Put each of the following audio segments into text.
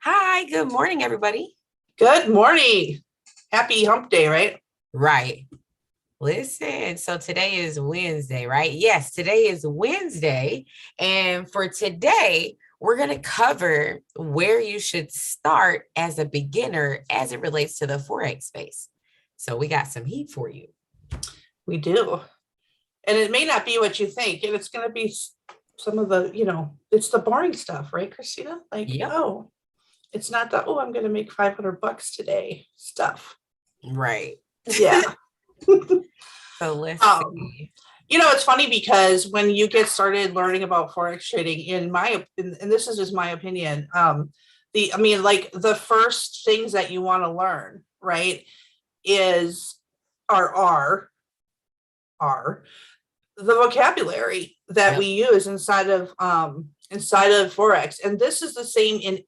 Hi, good morning, everybody. Good morning. Happy hump day, right? Right. Listen, so today is Wednesday, right? Yes, today is Wednesday. And for today, we're going to cover where you should start as a beginner as it relates to the Forex space. So we got some heat for you. We do. And it may not be what you think. And it's going to be some of the, it's the boring stuff, right, Christina? Like, Yep. oh, it's not the, I'm going to make $500 today stuff. Right. Yeah. So let's see. It's funny because when you get started learning about Forex trading, and this is just my opinion, the first things that you want to learn, right, are the vocabulary that we use inside of Forex. And this is the same in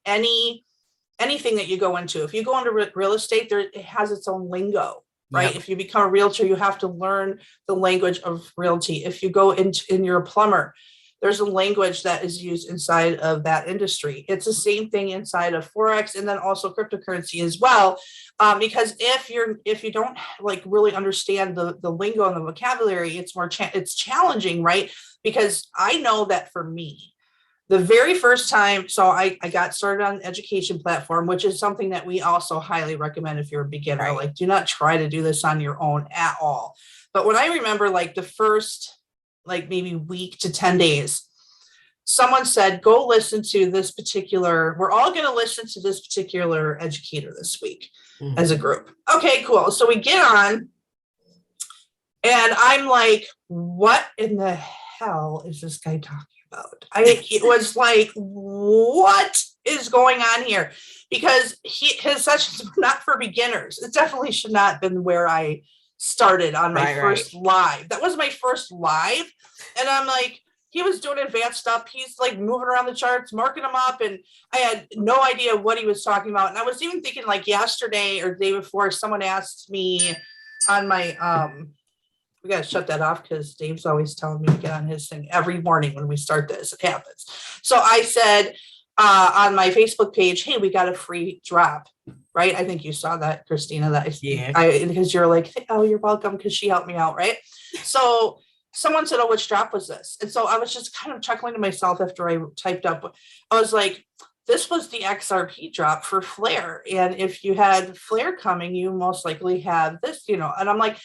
anything that you go into. If you go into real estate, it has its own lingo, right? If you become a realtor, you have to learn the language of realty. If you go and you're a plumber, there's a language that is used inside of that industry. It's the same thing inside of Forex, and then also cryptocurrency as well. Because if you don't like really understand the lingo and the vocabulary, it's challenging, right? Because I know that for me, the very first time, so I got started on an education platform, which is something that we also highly recommend if you're a beginner. Right. Like, do not try to do this on your own at all. But when I remember, like, the first, like, maybe week to 10 days, someone said, go listen to this particular, we're all going to listen to this particular educator this week as a group. Okay, cool. So we get on, and I'm like, what in the hell is this guy talking about? It was like, what is going on here? Because his sessions were not for beginners. It definitely should not have been where I started on my first live. That was my first live. And I'm like, he was doing advanced stuff. He's like moving around the charts, marking them up. And I had no idea what he was talking about. And I was even thinking, like, yesterday or the day before, someone asked me on my, we got to shut that off because Dave's always telling me to get on his thing every morning when we start this. It happens. So I said on my Facebook page, hey, we got a free drop, right? I think you saw that, Christina, because you're like, oh, you're welcome, because she helped me out, right? So someone said, oh, which drop was this? And so I was just kind of chuckling to myself after I typed up. I was like, this was the XRP drop for Flare. And if you had Flare coming, you most likely have this, and I'm like,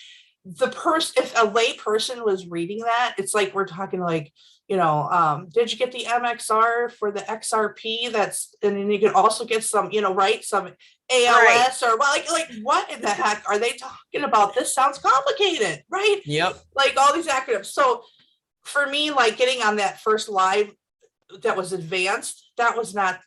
if a lay person was reading that, it's like we're talking like, did you get the MXR for the XRP? And then you can also get some, some ALS or like what in the heck are they talking about? This sounds complicated, right? Yep. Like all these acronyms. So for me, like getting on that first live that was advanced, that was not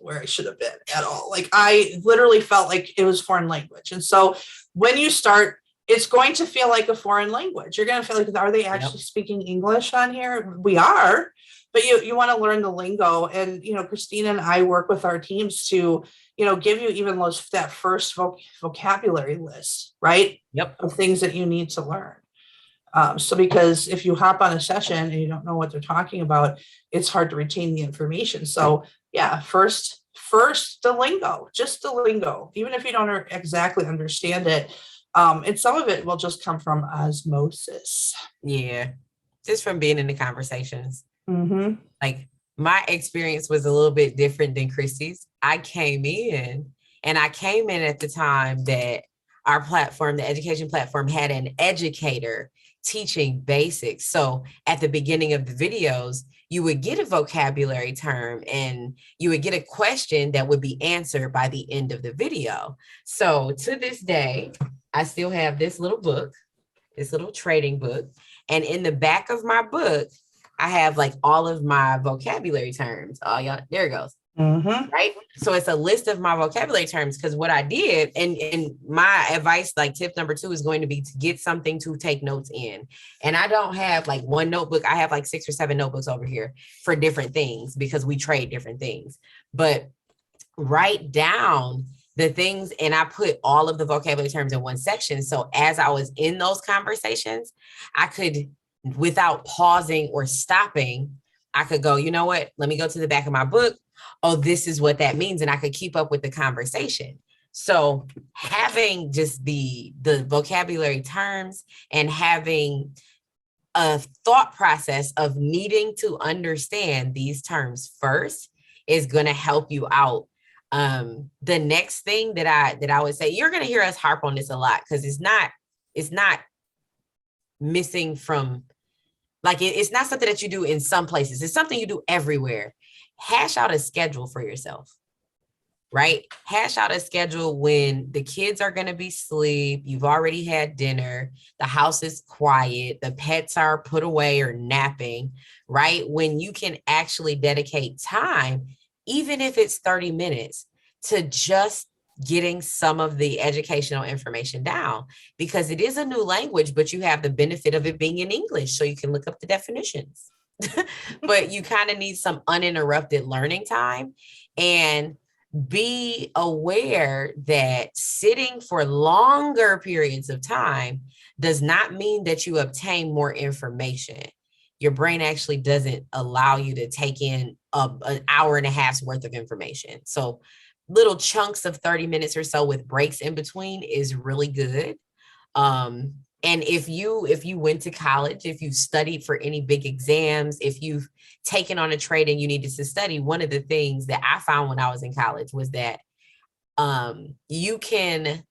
where I should have been at all. Like I literally felt like it was foreign language. And so when you start, it's going to feel like a foreign language. You're going to feel like, are they actually speaking English on here? We are, but you want to learn the lingo. And, Christina and I work with our teams to, give you even that first vocabulary list, right? Yep. Of things that you need to learn. So because if you hop on a session and you don't know what they're talking about, it's hard to retain the information. So yeah, first the lingo, just the lingo, even if you don't exactly understand it. And some of it will just come from osmosis. Yeah, just from being in the conversations. Mm-hmm. Like my experience was a little bit different than Christy's. I came in at the time that our platform, the education platform, had an educator teaching basics. So at the beginning of the videos, you would get a vocabulary term and you would get a question that would be answered by the end of the video. So to this day, I still have this little book, this little trading book. And in the back of my book, I have like all of my vocabulary terms. Oh, yeah, there it goes. Mm-hmm. Right. So it's a list of my vocabulary terms, because what I did, and my advice, like tip number 2, is going to be to get something to take notes in. And I don't have like one notebook. I have like 6 or 7 notebooks over here for different things because we trade different things. But write down the things, and I put all of the vocabulary terms in one section. So as I was in those conversations, I could, without pausing or stopping, I could go, you know what, let me go to the back of my book, oh, this is what that means. And I could keep up with the conversation. So having just the vocabulary terms and having a thought process of needing to understand these terms first is going to help you out. The next thing that I would say, you're going to hear us harp on this a lot, because it's not missing from, like, it's not something that you do in some places. It's something you do everywhere. Hash out a schedule for yourself, right? Hash out a schedule when the kids are going to be asleep. You've already had dinner. The house is quiet. The pets are put away or napping, right? When you can actually dedicate time, even if it's 30 minutes, to just getting some of the educational information down, because it is a new language, but you have the benefit of it being in English, so you can look up the definitions. But you kind of need some uninterrupted learning time, and be aware that sitting for longer periods of time does not mean that you obtain more information. Your brain actually doesn't allow you to take in an hour and a half's worth of information. So little chunks of 30 minutes or so with breaks in between is really good. And if you went to college, if you studied for any big exams, if you've taken on a trade and you needed to study, one of the things that I found when I was in college was that you can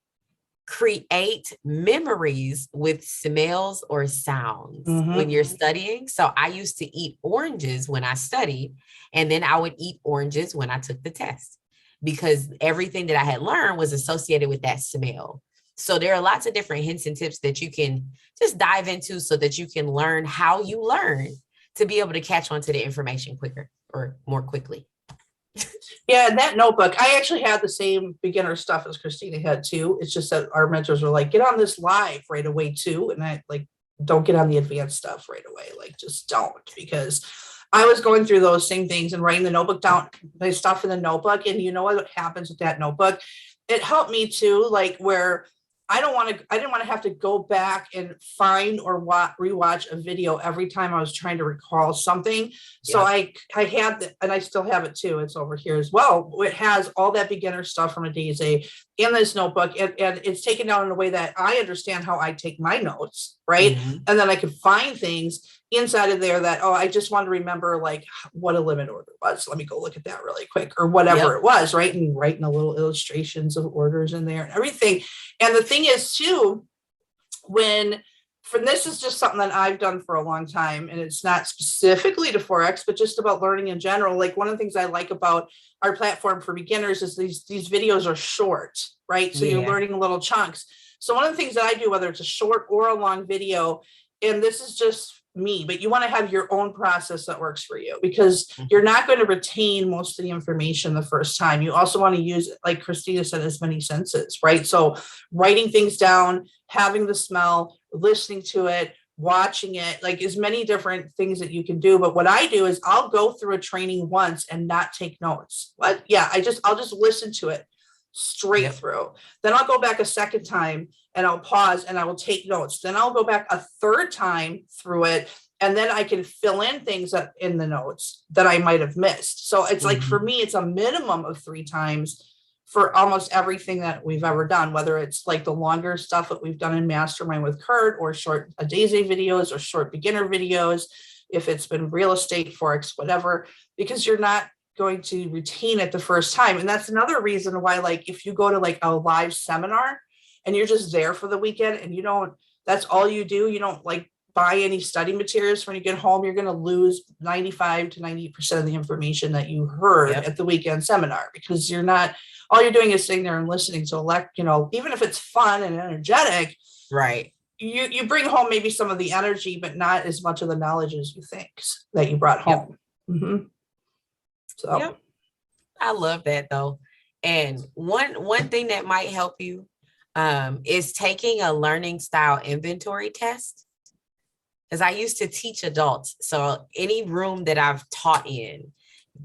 create memories with smells or sounds when you're studying. So I used to eat oranges when I studied, and then I would eat oranges when I took the test, because everything that I had learned was associated with that smell. So there are lots of different hints and tips that you can just dive into so that you can learn how you learn to be able to catch on to the information quicker or more quickly. Yeah, and that notebook, I actually had the same beginner stuff as Christina had too. It's just that our mentors were like, get on this live right away too. And I like, don't get on the advanced stuff right away. Like, just don't, because I was going through those same things and writing the notebook down, my stuff in the notebook. And you know what happens with that notebook? It helped me too, like where I didn't want to have to go back and find or rewatch a video every time I was trying to recall something. So I had, and I still have it too. It's over here as well. It has all that beginner stuff from a Daisy in this notebook, and it's taken down in a way that I understand how I take my notes, right? And then I can find things inside of there that, oh, I just want to remember like what a limit order was. Let me go look at that really quick, or whatever it was, right? And writing the little illustrations of orders in there and everything. And the thing is too, this is just something that I've done for a long time, and it's not specifically to Forex, but just about learning in general. Like, one of the things I like about our platform for beginners is these videos are short, right? So you're learning little chunks. So one of the things that I do, whether it's a short or a long video, and this is just me, but you want to have your own process that works for you, because you're not going to retain most of the information the first time. You also want to use, like Christina said, as many senses, right? So writing things down, having the smell, listening to it, watching it, like as many different things that you can do. But what I do is I'll go through a training once and not take notes. What? Yeah, I'll just listen to it straight through. Then I'll go back a second time and I'll pause and I will take notes. Then I'll go back a third time through it, and then I can fill in things in the notes that I might have missed. So it's like, for me, it's a minimum of 3 times for almost everything that we've ever done, whether it's like the longer stuff that we've done in Mastermind with Kurt, or short Daisy videos, or short beginner videos, if it's been real estate, Forex, whatever, because you're not going to retain it the first time. And that's another reason why, like, if you go to like a live seminar and you're just there for the weekend and that's all you do, you don't like buy any study materials, when you get home, you're going to lose 95 to 90% of the information that you heard at the weekend seminar, because all you're doing is sitting there and listening to even if it's fun and energetic, right? You bring home maybe some of the energy, but not as much of the knowledge as you think that you brought home. So I love that though. And one thing that might help you is taking a learning style inventory test. Because I used to teach adults. So any room that I've taught in,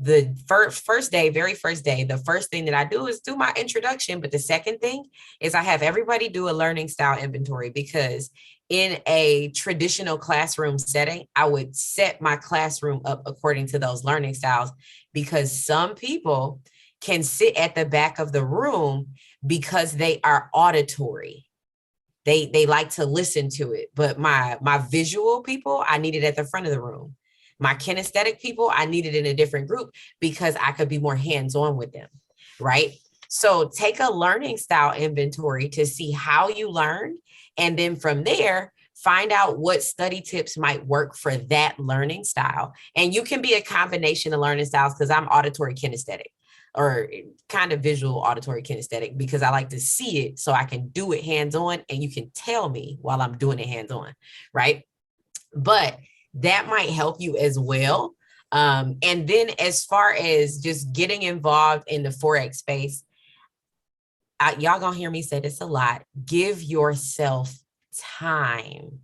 the very first day, the first thing that I do is do my introduction. But the second thing is I have everybody do a learning style inventory, because in a traditional classroom setting, I would set my classroom up according to those learning styles, because some people can sit at the back of the room because they are auditory. They like to listen to it. But my visual people, I need it at the front of the room. My kinesthetic people, I need it in a different group because I could be more hands-on with them, right? So take a learning style inventory to see how you learn. And then from there, find out what study tips might work for that learning style. And you can be a combination of learning styles, because I'm auditory kinesthetic, or kind of visual auditory kinesthetic, because I like to see it so I can do it hands-on, and you can tell me while I'm doing it hands-on, right? But that might help you as well. And then as far as just getting involved in the Forex space, y'all gonna hear me say this a lot. Give yourself time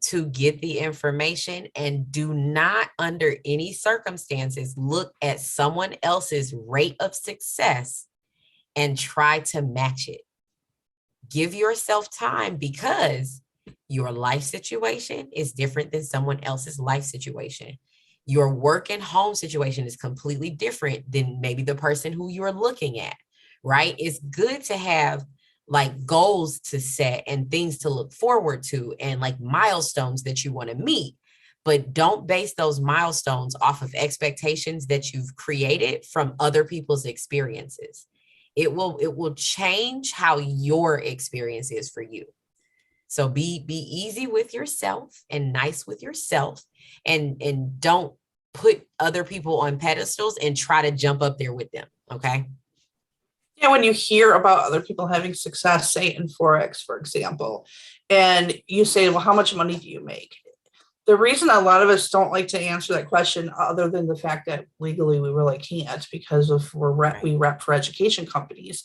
to get the information, and do not under any circumstances look at someone else's rate of success and try to match it. Give yourself time, because your life situation is different than someone else's life situation. Your work and home situation is completely different than maybe the person who you're looking at, right? It's good to have like goals to set and things to look forward to, and like milestones that you want to meet, but don't base those milestones off of expectations that you've created from other people's experiences. It will change how your experience is for you. So be easy with yourself and nice with yourself, and don't put other people on pedestals and try to jump up there with them. Okay. Yeah, when you hear about other people having success, say in Forex, for example, and you say, well, how much money do you make? The reason a lot of us don't like to answer that question, other than the fact that legally we really can't, because of we rep for education companies,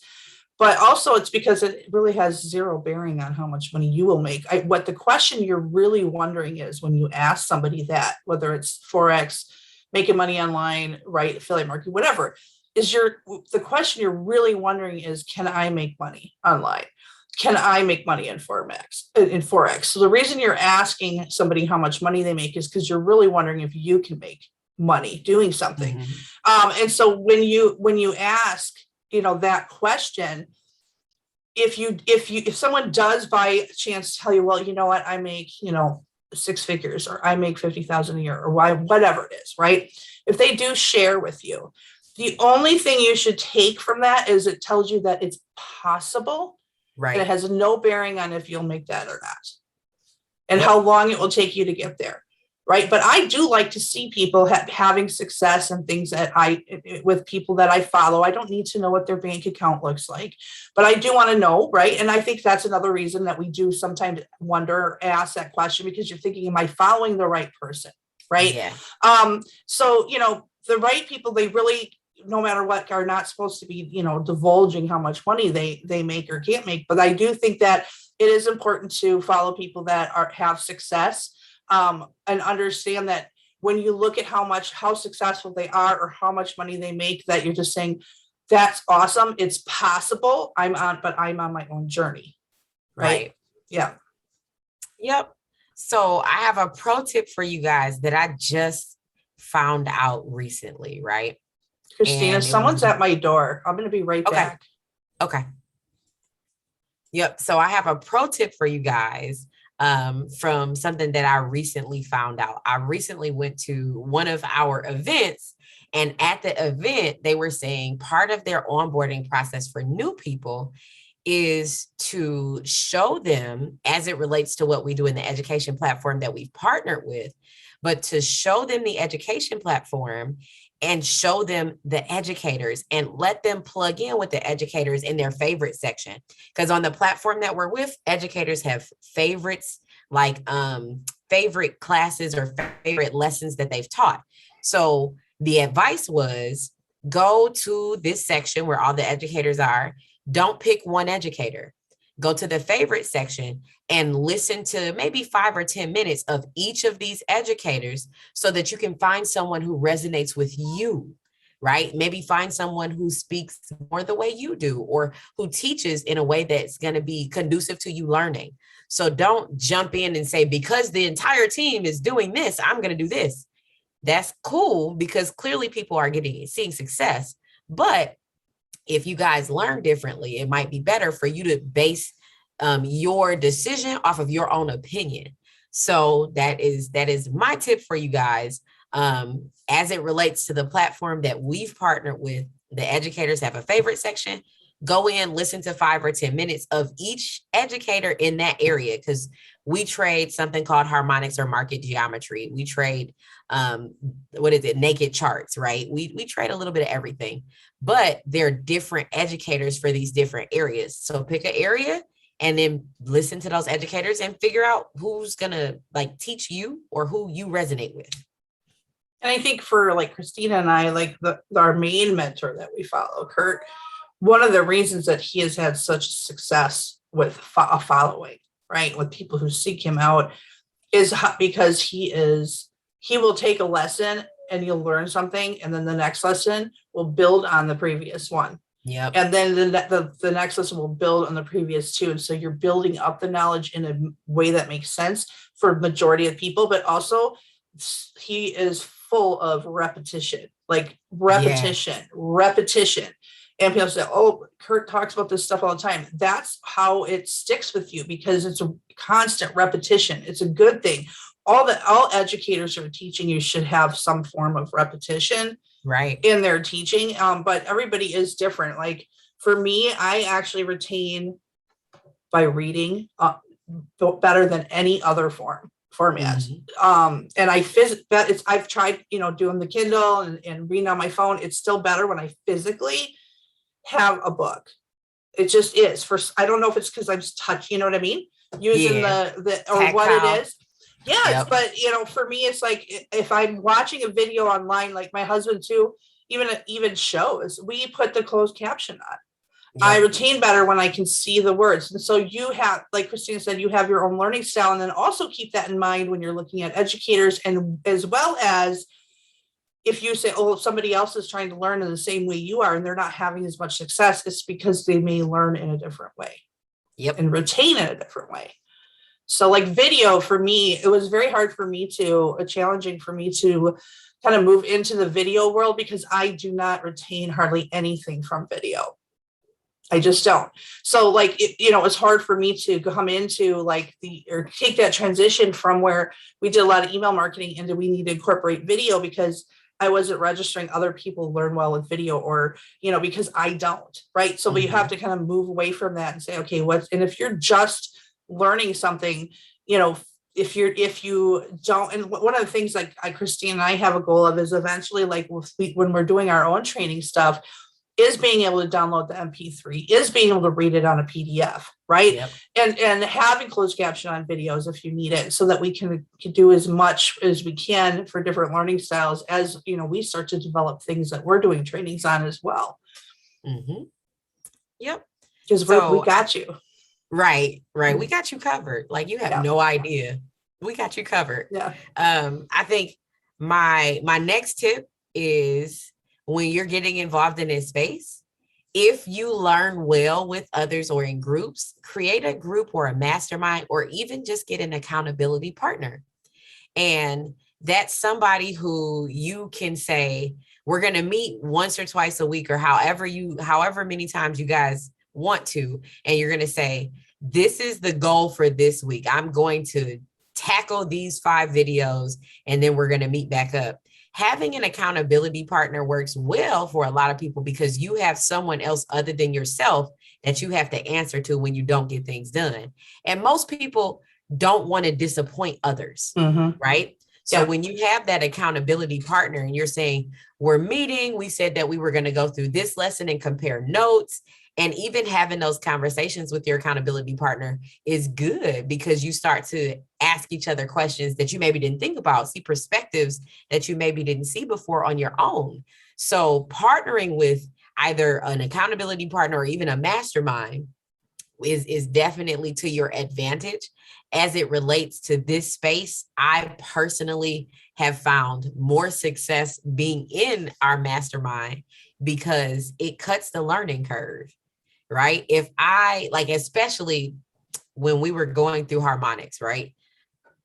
but also it's because it really has zero bearing on how much money you will make. What the question you're really wondering is, when you ask somebody that, whether it's Forex, making money online, right, affiliate marketing, whatever, is the question you're really wondering is, can I make money online? Can I make money in Forex? So the reason you're asking somebody how much money they make is because you're really wondering if you can make money doing something. Mm-hmm. And so when you ask, that question, if someone does by chance tell you, well, you know what, I make, 6 figures, or I make 50,000 a year, or whatever it is, right? If they do share with you, the only thing you should take from that is it tells you that it's possible. Right. And it has no bearing on if you'll make that or not, and how long it will take you to get there. Right. But I do like to see people having success and things with people that I follow. I don't need to know what their bank account looks like, but I do want to know. Right. And I think that's another reason that we do sometimes ask that question, because you're thinking, am I following the right person? Right. Yeah. So, the right people, they really, no matter what, are not supposed to be, divulging how much money they make or can't make. But I do think that it is important to follow people that have success, and understand that when you look at how successful they are, or how much money they make, that you're just saying, that's awesome. It's possible. I'm on my own journey. Right. Yeah. Yep. So I have a pro tip for you guys that I just found out recently. Right. Christina, someone's at my door. I'm going to be right back. Okay. Yep. So I have a pro tip for you guys, from something that I recently found out. I recently went to one of our events, and at the event, they were saying part of their onboarding process for new people is to show them, as it relates to what we do in the education platform that we've partnered with, but to show them the education platform and show them the educators, and let them plug in with the educators in their favorite section. Because on the platform that we're with, educators have favorites, like favorite classes or favorite lessons that they've taught. So the advice was, go to this section where all the educators are. Don't pick one educator. Go to the favorite section and listen to maybe 5 or 10 minutes of each of these educators, so that you can find someone who resonates with you. right? Maybe find someone who speaks more the way you do, or who teaches in a way that's going to be conducive to you learning. So don't jump in and say, because the entire team is doing this, I'm going to do this. That's cool, because clearly people are seeing success. But if you guys learn differently, it might be better for you to base your decision off of your own opinion. So that is my tip for you guys. As it relates to the platform that we've partnered with, the educators have a favorite section. Go in, listen to 5 or 10 minutes of each educator in that area, because we trade something called harmonics or market geometry. We trade, naked charts, right? We trade a little bit of everything, but they're different educators for these different areas. So pick an area and then listen to those educators and figure out who's gonna like teach you or who you resonate with. And I think for like Christina and I, like our main mentor that we follow, Kurt, one of the reasons that he has had such success with a following, right, with people who seek him out, is because he will take a lesson and you'll learn something, and then the next lesson will build on the previous one. Yep. And then the next lesson will build on the previous two. And so you're building up the knowledge in a way that makes sense for majority of people, but also he is full of repetition. And people say, oh, Kurt talks about this stuff all the time. That's how it sticks with you, because it's a constant repetition. It's a good thing. All educators who are teaching you should have some form of repetition, right, in their teaching. But everybody is different. Like for me, I actually retain by reading better than any other format. Mm-hmm. And I've tried, doing the Kindle and reading on my phone. It's still better when I physically have a book. It just is. I don't know if it's because I'm just touching, you know what I mean? Using the or tactile. What it is. Yes, yep. But for me, it's like if I'm watching a video online, like my husband too, even shows, we put the closed caption on. Yep. I retain better when I can see the words. And so you have, like Christina said, you have your own learning style, and then also keep that in mind when you're looking at educators, and as well as if you say, oh, somebody else is trying to learn in the same way you are and they're not having as much success, it's because they may learn in a different way. Yep. And retain in a different way. So like video for me, it was very hard for me challenging for me to kind of move into the video world, because I do not retain hardly anything from video. I just don't. So like, it's hard for me to come into or take that transition from where we did a lot of email marketing into we need to incorporate video, because I wasn't registering other people learn well with video, or, because I don't, right? So you have to kind of move away from that and say, okay, and if you're just learning something, if you don't, and one of the things like Christine and I have a goal of is eventually, like when we're doing our own training stuff, is being able to download the MP3, is being able to read it on a PDF, right? Yep. And having closed caption on videos if you need it, so that we can do as much as we can for different learning styles as, we start to develop things that we're doing trainings on as well. Mm-hmm. Yep. Because we got you. Right. We got you covered. Like you have no idea. We got you covered. Yeah. I think my next tip is, when you're getting involved in this space, if you learn well with others or in groups, create a group or a mastermind, or even just get an accountability partner. And that's somebody who you can say, we're going to meet once or twice a week, or however many times you guys want to. And you're going to say, this is the goal for this week. I'm going to tackle these 5 videos, and then we're going to meet back up. Having an accountability partner works well for a lot of people, because you have someone else other than yourself that you have to answer to when you don't get things done. And most people don't want to disappoint others, right? So when you have that accountability partner and you're saying, we're meeting, we said that we were going to go through this lesson and compare notes, and even having those conversations with your accountability partner is good, because you start to ask each other questions that you maybe didn't think about, see perspectives that you maybe didn't see before on your own. So partnering with either an accountability partner or even a mastermind is definitely to your advantage. As it relates to this space, I personally have found more success being in our mastermind because it cuts the learning curve, right? If I like, especially when we were going through Harmonics, right?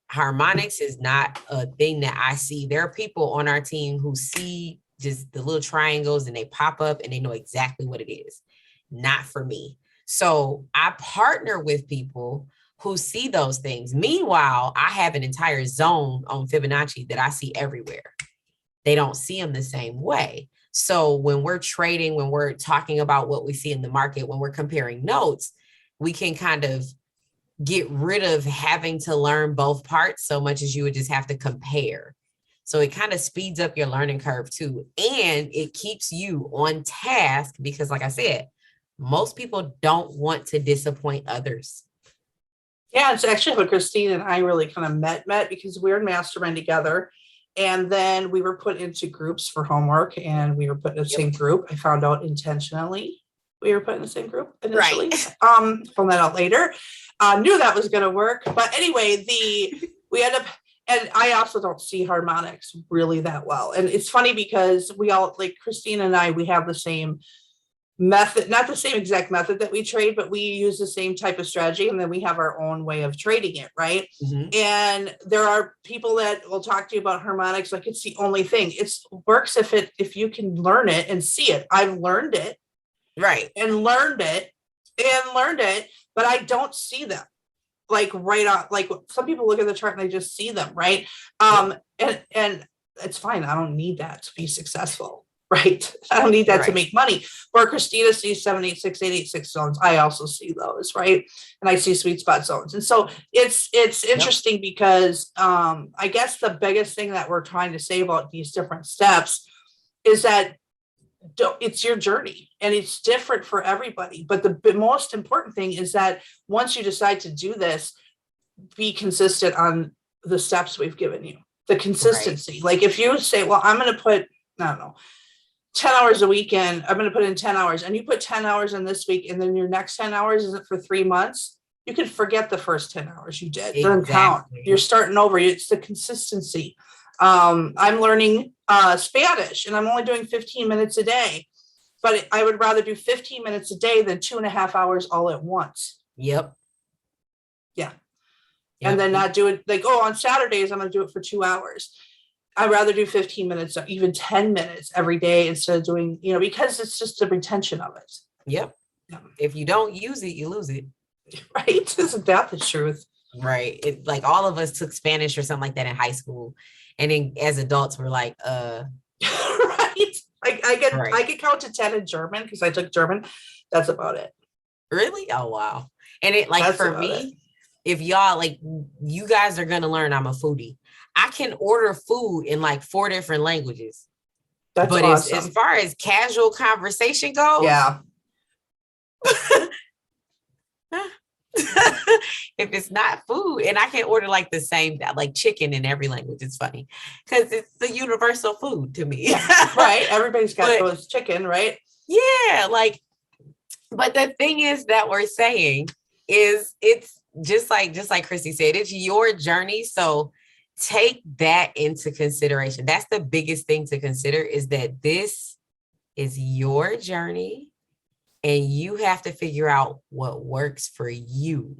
Harmonics is not a thing that I see. There are people on our team who see just the little triangles and they pop up and they know exactly what it is. Not for me. So I partner with people who see those things. Meanwhile, I have an entire zone on Fibonacci that I see everywhere. They don't see them the same way. So when we're trading, when we're talking about what we see in the market, when we're comparing notes, we can kind of get rid of having to learn both parts so much as you would just have to compare. So it kind of speeds up your learning curve too. And it keeps you on task because, like I said, most people don't want to disappoint others. Yeah, it's actually how Christine and I really kind of met because we were in mastermind together. And then we were put into groups for homework and we were put in the same group. I found out intentionally we were put in the same group initially. Right. Found that out later. Knew that was going to work. But anyway, we end up, and I also don't see Harmonics really that well. And it's funny because we all, like Christine and I, we have the same method, not the same exact method that we trade, but we use the same type of strategy. And then we have our own way of trading it. Right. Mm-hmm. And there are people that will talk to you about Harmonics. Like it's the only thing. It works if you can learn it and see it. I've learned it. Right. And learned it, but I don't see them like right on. Like some people look at the chart and they just see them. Right. And it's fine. I don't need that to be successful. Right. I don't need that to make money. Where Christina sees 786, 886 zones, I also see those. Right. And I see sweet spot zones. And so it's interesting because I guess the biggest thing that we're trying to say about these different steps is that it's your journey and it's different for everybody. But the most important thing is that once you decide to do this, be consistent on the steps we've given you, the consistency. Right. Like if you say, well, I'm going to put, I don't know, 10 hours a weekend, I'm going to put in 10 hours and you put 10 hours in this week and then your next 10 hours isn't for 3 months. You can forget the first 10 hours you did. Exactly. Doesn't count. You're starting over. It's the consistency. I'm learning Spanish and I'm only doing 15 minutes a day, but I would rather do 15 minutes a day than 2.5 hours all at once. Yep. Yeah. Yep. And then not do it like, oh, on Saturdays, I'm going to do it for 2 hours. I'd rather do 15 minutes or even 10 minutes every day instead of doing, because it's just the retention of it. Yep. Yeah. If you don't use it, you lose it. Right. Isn't that the truth? Right. It, like all of us took Spanish or something like that in high school. And then as adults, we're like, right. I get count to 10 in German because I took German. That's about it. Really? Oh, wow. And it like that's for me, if y'all like, you guys are going to learn I'm a foodie. I can order food in like 4 different languages. That's but awesome. as far as casual conversation goes, yeah. If it's not food, and I can order like the same, like chicken in every language. It's funny because it's the universal food to me. Right. Everybody's got those chicken, right? Yeah. Like, but the thing is that we're saying is it's just like Christy said, it's your journey. So take that into consideration. That's the biggest thing to consider is that this is your journey and you have to figure out what works for you.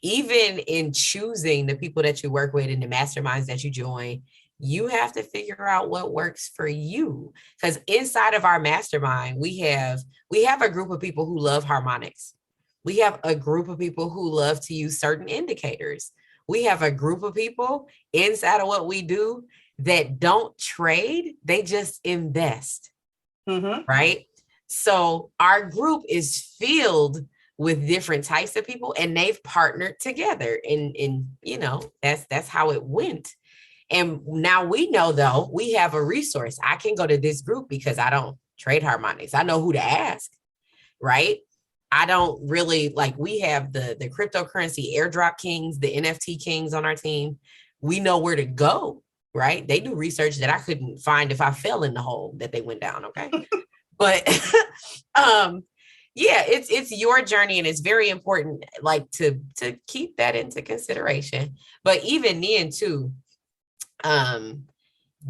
Even in choosing the people that you work with and the masterminds that you join, you have to figure out what works for you. Because inside of our mastermind, we have a group of people who love harmonics. We have a group of people who love to use certain indicators. We have a group of people inside of what we do that don't trade, they just invest, right? So our group is filled with different types of people and they've partnered together and that's how it went. And now we know though, we have a resource. I can go to this group because I don't trade harmonics. I know who to ask, right? I don't really like, we have the cryptocurrency airdrop kings, the NFT kings on our team. We know where to go, right? They do research that I couldn't find if I fell in the hole that they went down. Okay. But, yeah, it's your journey and it's very important, like to keep that into consideration. But even then too,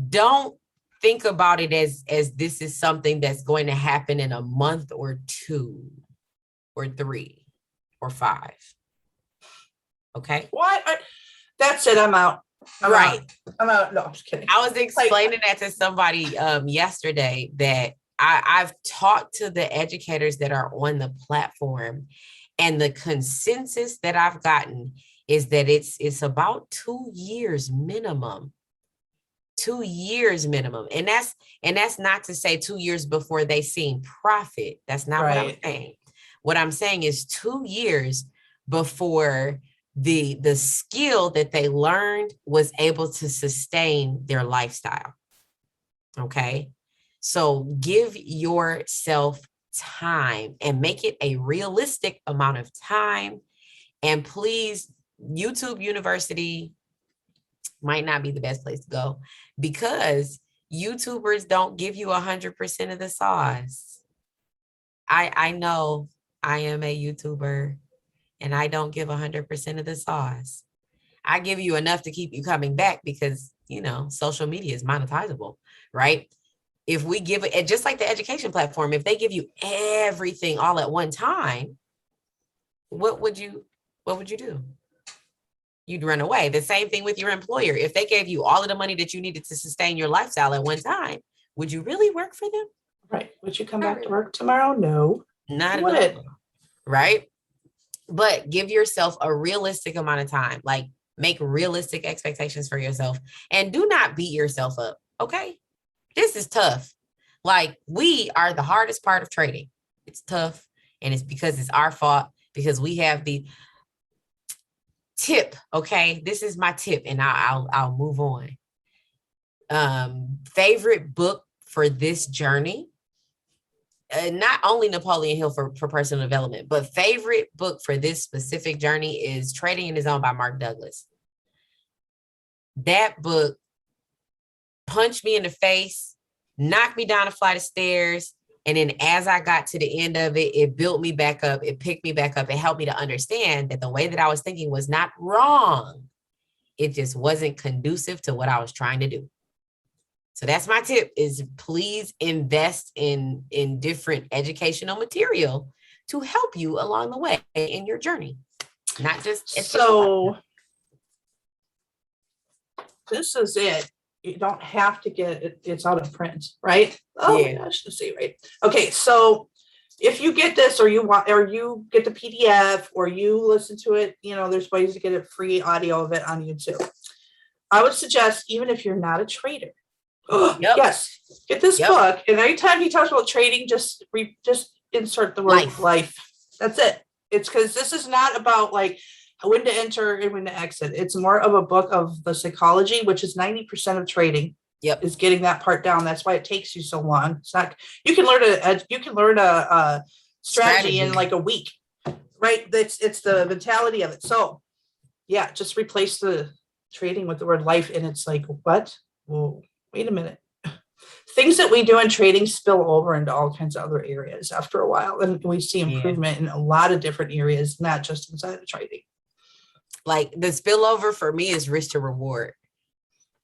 don't think about it as this is something that's going to happen in a month or 2 or 3 or 5. Okay. What? That's it. I'm out. Right. I'm out. No, I'm just kidding. I was explaining that to somebody yesterday that I've talked to the educators that are on the platform, and the consensus that I've gotten is that it's about 2 years minimum. 2 years minimum. And that's not to say 2 years before they seen profit. That's not what I'm saying. What I'm saying is 2 years before the skill that they learned was able to sustain their lifestyle. Okay. So give yourself time and make it a realistic amount of time. And please, YouTube University might not be the best place to go, because YouTubers don't give you 100% of the sauce. I know I am a YouTuber and I don't give 100% of the sauce. I give you enough to keep you coming back because, social media is monetizable, right? If we give it, just like the education platform, if they give you everything all at one time, what would you do? You'd run away. The same thing with your employer. If they gave you all of the money that you needed to sustain your lifestyle at one time, would you really work for them? Right. Would you come back to work tomorrow? No. Not at all. Right? But give yourself a realistic amount of time. Like, make realistic expectations for yourself and do not beat yourself up. Okay? This is tough. Like, we are the hardest part of trading. It's tough. And it's because it's our fault, because we have the tip. Okay. This is my tip and I'll move on. Favorite book for this journey. Not only Napoleon Hill for personal development, but favorite book for this specific journey is Trading in the Zone by Mark Douglas. That book punched me in the face, knocked me down a flight of stairs. And then as I got to the end of it, it built me back up. It picked me back up. It helped me to understand that the way that I was thinking was not wrong. It just wasn't conducive to what I was trying to do. So that's my tip, is please invest in different educational material to help you along the way in your journey. Not just. So this is it. You don't have to get it. It's out of print, right? Oh yeah. My gosh, let's see, right? Okay, so if you get this, or you get the PDF, or you listen to it, there's ways to get a free audio of it on YouTube. I would suggest, even if you're not a trader, yes, get this book. And anytime he talks about trading, just insert the word life. That's it. It's because this is not about like when to enter and when to exit. It's more of a book of the psychology, which is 90% of trading. Is getting that part down. That's why it takes you so long. It's not, you can learn a strategy in like a week, right? It's the mentality of it. So yeah, just replace the trading with the word life. And it's like, what? Whoa, wait a minute. Things that we do in trading spill over into all kinds of other areas after a while. And we see improvement in a lot of different areas, not just inside of trading. Like, the spillover for me is risk to reward.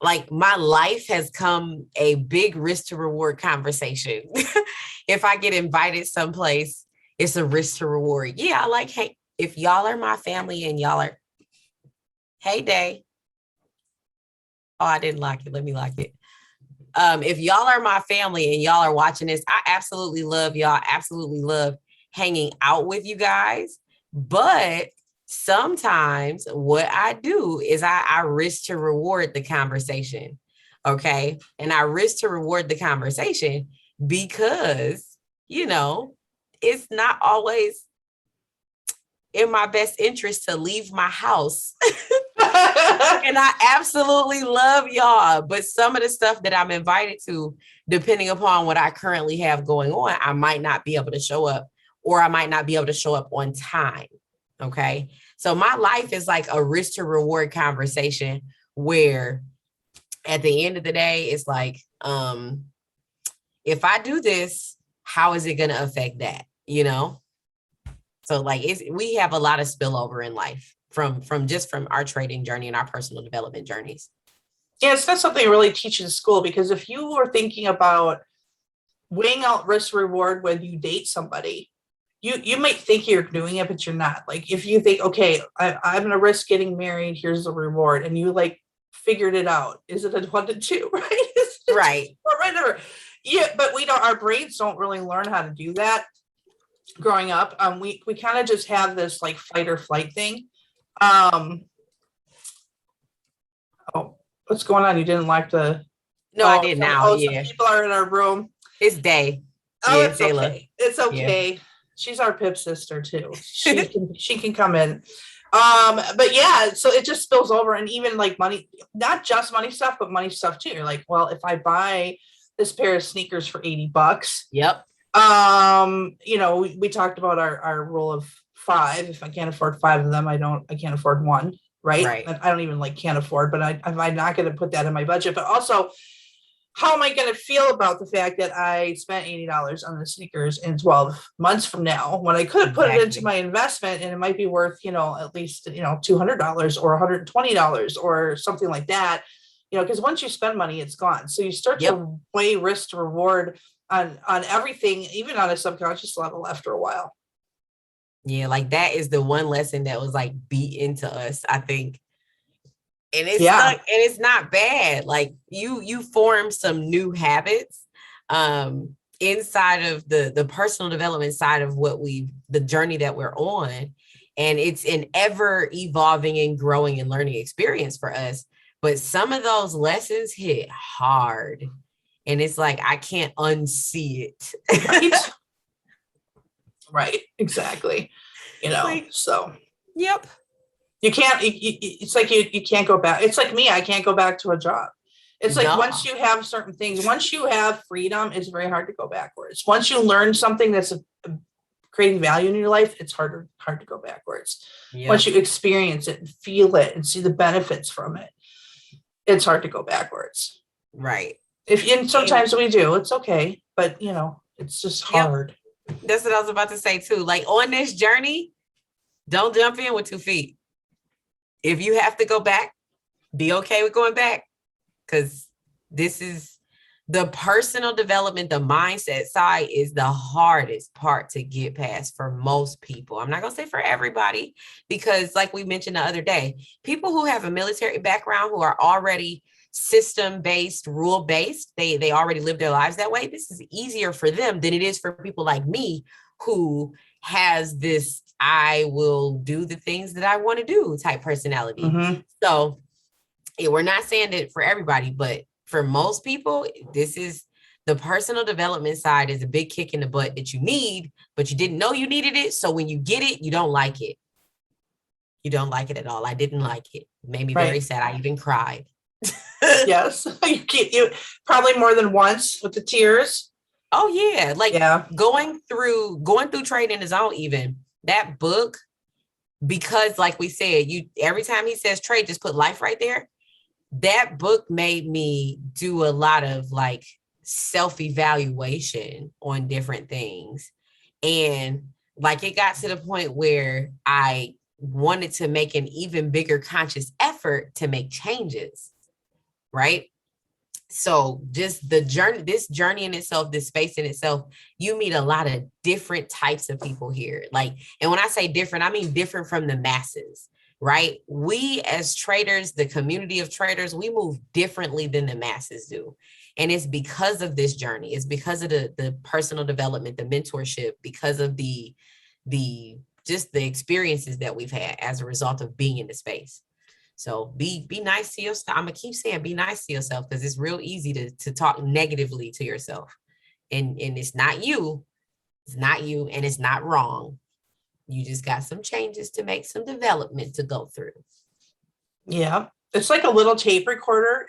Like, my life has come a big risk to reward conversation. If I get invited someplace, it's a risk to reward. Yeah, hey, if y'all are my family and y'all are, hey, Day. Oh, I didn't lock it. Let me lock it. If y'all are my family and y'all are watching this, I absolutely love y'all. Absolutely love hanging out with you guys. But sometimes what I do is I risk to reward the conversation. Okay. And I risk to reward the conversation because, it's not always in my best interest to leave my house. And I absolutely love y'all. But some of the stuff that I'm invited to, depending upon what I currently have going on, I might not be able to show up, or I might not be able to show up on time. Okay. So my life is like a risk to reward conversation where at the end of the day, it's like, if I do this, how is it going to affect that? So like, we have a lot of spillover in life from our trading journey and our personal development journeys. Yeah, it's not something you really teach in school, because if you were thinking about weighing out risk reward when you date somebody, you might think you're doing it, but you're not. Like if you think, okay, I'm gonna risk getting married, here's the reward, and you like figured it out. Is it a 1 to 2, right? Right. Or whatever. Yeah, but we don't, our brains don't really learn how to do that growing up. We kind of just have this like fight or flight thing. Um, oh, what's going on? You didn't like the, No, I did now. some Yeah. people are in our room. It's day. Oh, Yeah, it's okay. It's okay. Yeah. She's our Pip sister too. She can come in. But yeah, so it just spills over, and even like money, not just money stuff, but money stuff too. You're like, well, if I buy this pair of sneakers for $80, yep. We talked about our rule of 5. If I can't afford 5 of them, I can't afford one. Right. I don't even like can't afford, but I'm not going to put that in my budget. But also, how am I going to feel about the fact that I spent $80 on the sneakers in 12 months from now, when I could have put it into my investment and it might be worth, at least, $200 or $120 or something like that, because once you spend money, it's gone. So you start to weigh risk to reward on everything, even on a subconscious level after a while. Yeah. Like that is the one lesson that was like beat into us, I think. And it's stuck, and it's not bad. Like you form some new habits inside of the personal development side of the journey that we're on. And it's an ever evolving and growing and learning experience for us. But some of those lessons hit hard. And it's like, I can't unsee it. Right. Right. Exactly. So. Yep. You can't, it's like you can't go back. It's like me, I can't go back to a job. It's like once you have certain things, once you have freedom, it's very hard to go backwards. Once you learn something that's creating value in your life, it's hard to go backwards. Yep. Once you experience it and feel it and see the benefits from it, it's hard to go backwards. Right. And sometimes we do, it's okay, but it's just hard. Yep. That's what I was about to say too. Like on this journey, don't jump in with 2 feet. If you have to go back, be okay with going back, because this is the personal development, the mindset side is the hardest part to get past for most people. I'm not going to say for everybody, because like we mentioned the other day, people who have a military background, who are already system-based, rule-based, they already live their lives that way. This is easier for them than it is for people like me, who has this I will do the things that I want to do type personality. Mm-hmm. So we're not saying that for everybody, but for most people, this is the personal development side is a big kick in the butt that you need, but you didn't know you needed it. So when you get it, you don't like it. You don't like it at all. I didn't like it. It made me very sad. I even cried. Yes. You probably more than once with the tears. Oh yeah. Like going through trading his own, even that book, because like we said, every time he says trade, just put life right there. That book made me do a lot of like self-evaluation on different things. And like, it got to the point where I wanted to make an even bigger conscious effort to make changes. Right. So just this journey in itself, this space in itself, you meet a lot of different types of people here. Like, and when I say different, I mean different from the masses, right? We as traders, the community of traders, we move differently than the masses do. And it's because of this journey. It's because of the personal development, the mentorship, because of the experiences that we've had as a result of being in the space. So be nice to yourself. I'm going to keep saying be nice to yourself, because it's real easy to talk negatively to yourself. And it's not you. It's not you, and it's not wrong. You just got some changes to make, some development to go through. Yeah. It's like a little tape recorder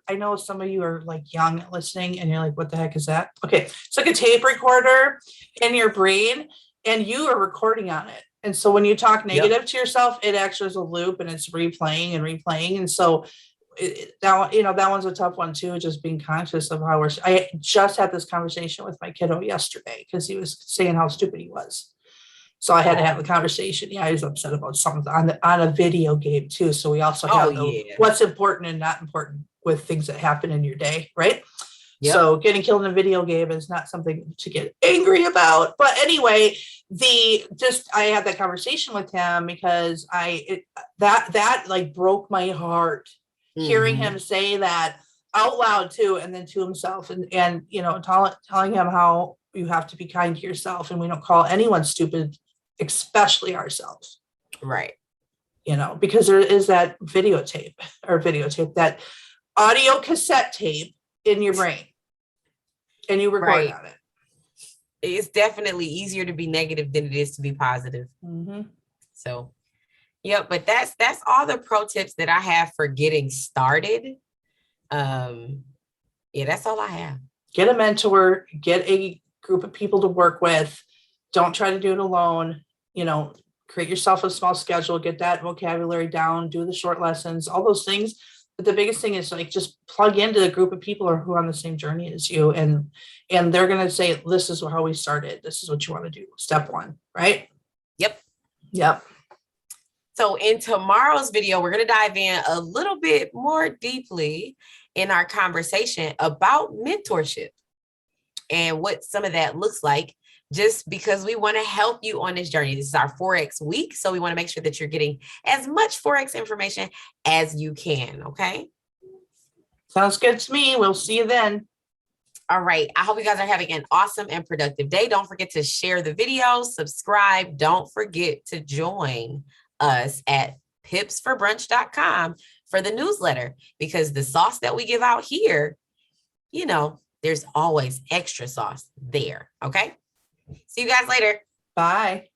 I know some of you are like young listening and you're like, what the heck is that? Okay. It's like a tape recorder in your brain and you are recording on it. And so when you talk negative to yourself, it actually is a loop and it's replaying and replaying. And so that one's a tough one too, just being conscious of how I just had this conversation with my kiddo yesterday because he was saying how stupid he was. So I had to have a conversation. Yeah, I was upset about something on a video game too. So we also have what's important and not important. with things that happen in your day, right? Yep. So getting killed in a video game is not something to get angry about. But anyway, I had that conversation with him because that like broke my heart hearing him say that out loud too, and then to himself, and you know, telling him how you have to be kind to yourself, and we don't call anyone stupid, especially ourselves. Right. You know, because there is that that audio cassette tape in your brain, and you record on it. It's definitely easier to be negative than it is to be positive. So, yep. But that's all the pro tips that I have for getting started. Yeah, that's all I have. Get a mentor, get a group of people to work with. Don't try to do it alone. You know, create yourself a small schedule, get that vocabulary down, do the short lessons, all those things. But the biggest thing is like just plug into the group of people who are on the same journey as you, and they're going to say, this is how we started. This is what you want to do. Step one, right? Yep. So in tomorrow's video, we're going to dive in a little bit more deeply in our conversation about mentorship and what some of that looks like, just because we want to help you on this journey. This is our Forex week, so we want to make sure that you're getting as much Forex information as you can, okay? Sounds good to me. We'll see you then. All right. I hope you guys are having an awesome and productive day. Don't forget to share the video, subscribe. Don't forget to join us at pipsforbrunch.com for the newsletter, because the sauce that we give out here, you know, there's always extra sauce there. Okay. See you guys later. Bye.